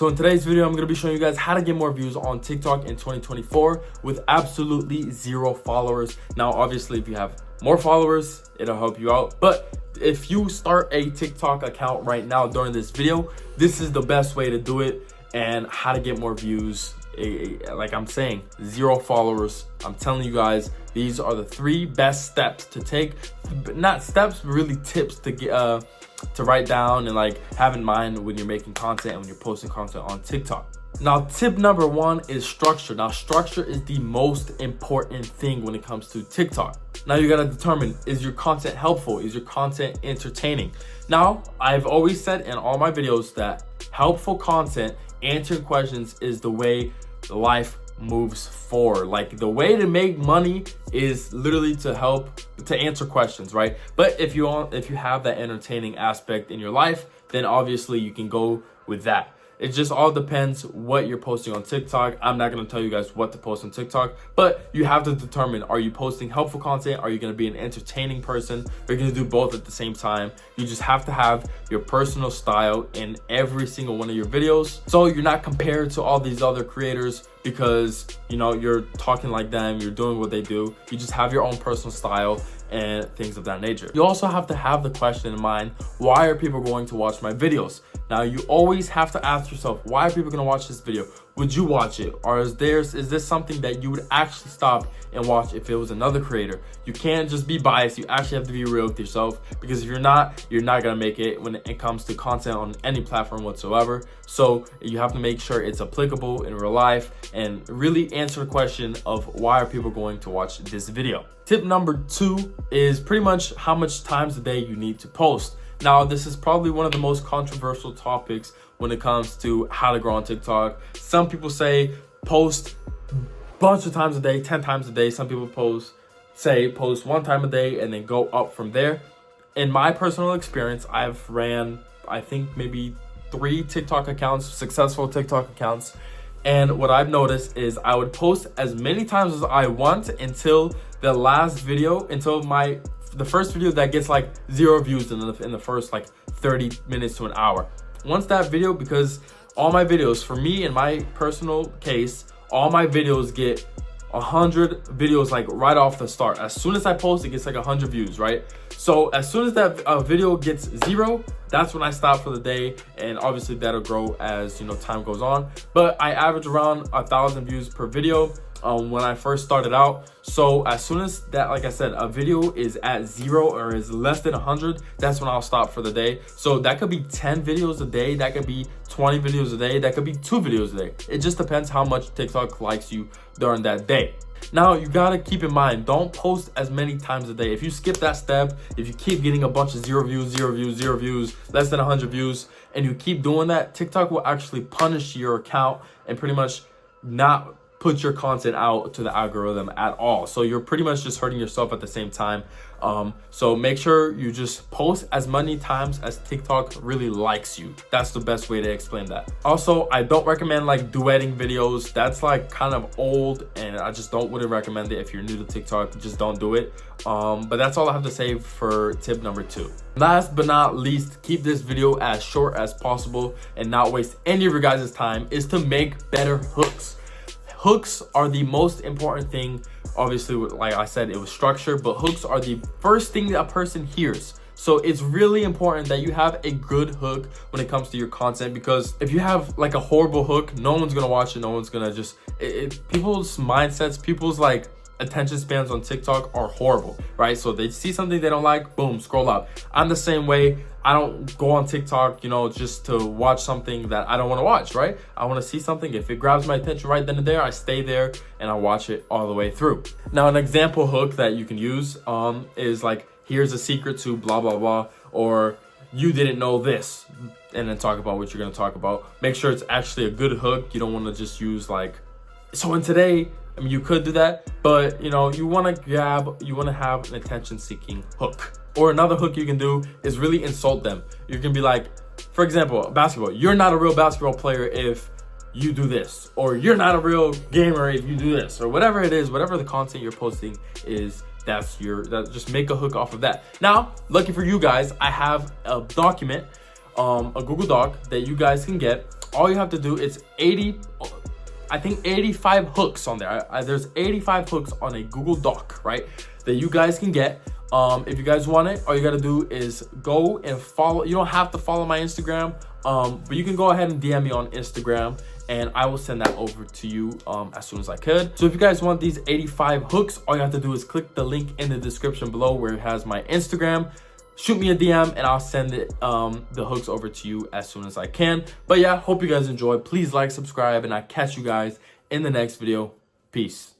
So in today's video, I'm going to be showing you guys how to get more views on TikTok in 2024 with absolutely 0 followers. Now, obviously, if you have more followers, it'll help you out. But if you start a TikTok account right now during this video, this is the best way to do it and how to get more views. Like I'm saying, 0 followers. I'm telling you guys, these are the 3 best steps to take. Not steps, but really tips to get to write down and like have in mind when you're making content and when you're posting content on TikTok. Now, tip number 1 is structure. Now, structure is the most important thing when it comes to TikTok. Now, you gotta determine, is your content helpful? Is your content entertaining? Now, I've always said in all my videos that helpful content, answering questions, is the way life moves forward. Like, the way to make money is literally to answer questions, right? But if you have that entertaining aspect in your life, then obviously you can go with that. It just all depends what you're posting on TikTok. I'm not going to tell you guys what to post on TikTok, but you have to determine, are you posting helpful content? Are you going to be an entertaining person? Are you going to do both at the same time? You just have to have your personal style in every single one of your videos, so you're not compared to all these other creators because, you know, you're talking like them, you're doing what they do. You just have your own personal style and things of that nature. You also have to have the question in mind, why are people going to watch my videos? Now, you always have to ask yourself, why are people going to watch this video? Would you watch it? Or is this something that you would actually stop and watch if it was another creator? You can't just be biased. You actually have to be real with yourself, because if you're not going to make it when it comes to content on any platform whatsoever. So you have to make sure it's applicable in real life and really answer the question of, why are people going to watch this video? Tip number 2 is pretty much how much times a day you need to post. Now, this is probably one of the most controversial topics when it comes to how to grow on TikTok. Some people say post a bunch of times a day, 10 times a day. Some people post 1 time a day and then go up from there. In my personal experience, I've ran, I think, maybe 3 TikTok accounts, successful TikTok accounts. And what I've noticed is I would post as many times as I want until the last video, until the first video that gets like 0 views in the first like 30 minutes to an hour. Once that video, because all my videos, for me in my personal case, all my videos get 100 videos like right off the start. As soon as I post, it gets like 100 views, right? So as soon as that video gets 0, that's when I stop for the day, and obviously that'll grow as, you know, time goes on. But I average around 1,000 views per video when I first started out. So as soon as that, like I said, a video is at 0 or is less than 100, that's when I'll stop for the day. So that could be 10 videos a day, that could be 20 videos a day, that could be 2 videos a day. It just depends how much TikTok likes you during that day. Now, you gotta keep in mind, don't post as many times a day. If you skip that step, if you keep getting a bunch of 0 views, 0 views, 0 views, less than 100 views, and you keep doing that, TikTok will actually punish your account and pretty much not put your content out to the algorithm at all. So you're pretty much just hurting yourself at the same time. So make sure you just post as many times as TikTok really likes you. That's the best way to explain that. Also, I don't recommend like duetting videos. That's like kind of old, and I just wouldn't recommend it. If you're new to TikTok, just don't do it. But that's all I have to say for tip number 2. Last but not least, keep this video as short as possible and not waste any of your guys' time, is to make better hooks. Hooks are the most important thing. Obviously, like I said, it was structure, but hooks are the first thing that a person hears. So it's really important that you have a good hook when it comes to your content, because if you have like a horrible hook, no one's gonna watch it. No one's gonna people's mindsets, people's like attention spans on TikTok are horrible, right? So they see something they don't like, boom, scroll up. I'm the same way. I don't go on TikTok, you know, just to watch something that I don't want to watch, right? I want to see something. If it grabs my attention right then and there, I stay there and I watch it all the way through. Now, an example hook that you can use is like, here's a secret to blah, blah, blah, or you didn't know this, and then talk about what you're going to talk about. Make sure it's actually a good hook. You don't want to just use like, so in today, I mean, you could do that, but you know, you want to have an attention-seeking hook. Or another hook you can do is really insult them. You can be like, for example, basketball. You're not a real basketball player if you do this, or you're not a real gamer if you do this, or whatever it is, whatever the content you're posting is. Just make a hook off of that. Now, lucky for you guys, I have a document, a Google Doc that you guys can get all you have to do is 85 hooks on there. There's 85 hooks on a Google Doc, right, that you guys can get. If you guys want it, all you gotta do is go and follow. You don't have to follow my Instagram, but you can go ahead and DM me on Instagram, and I will send that over to you as soon as I could. So if you guys want these 85 hooks, all you have to do is click the link in the description below where it has my Instagram. Shoot me a DM and I'll send it the hooks over to you as soon as I can. But yeah, hope you guys enjoyed. Please like, subscribe, and I'll catch you guys in the next video. Peace.